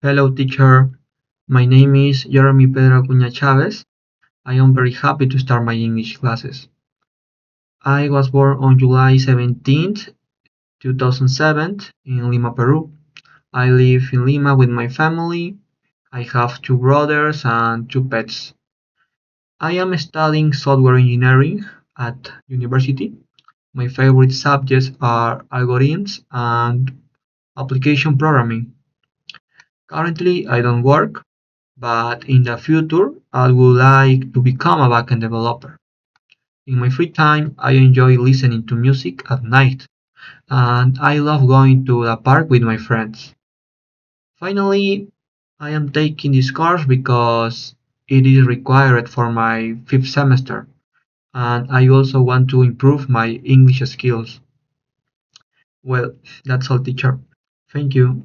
Hello, teacher. My name is Jeremy Pedro Acuña Chavez. I am very happy to start my English classes. I was born on July 17th, 2007 in Lima, Peru. I live in Lima with my family. I have two brothers and two pets. I am studying software engineering at university. My favorite subjects are algorithms and application programming. Currently, I don't work, but in the future, I would like to become a backend developer. In my free time, I enjoy listening to music at night, and I love going to the park with my friends. Finally, I am taking this course because it is required for my fifth semester, and I also want to improve my English skills. Well, that's all, teacher. Thank you.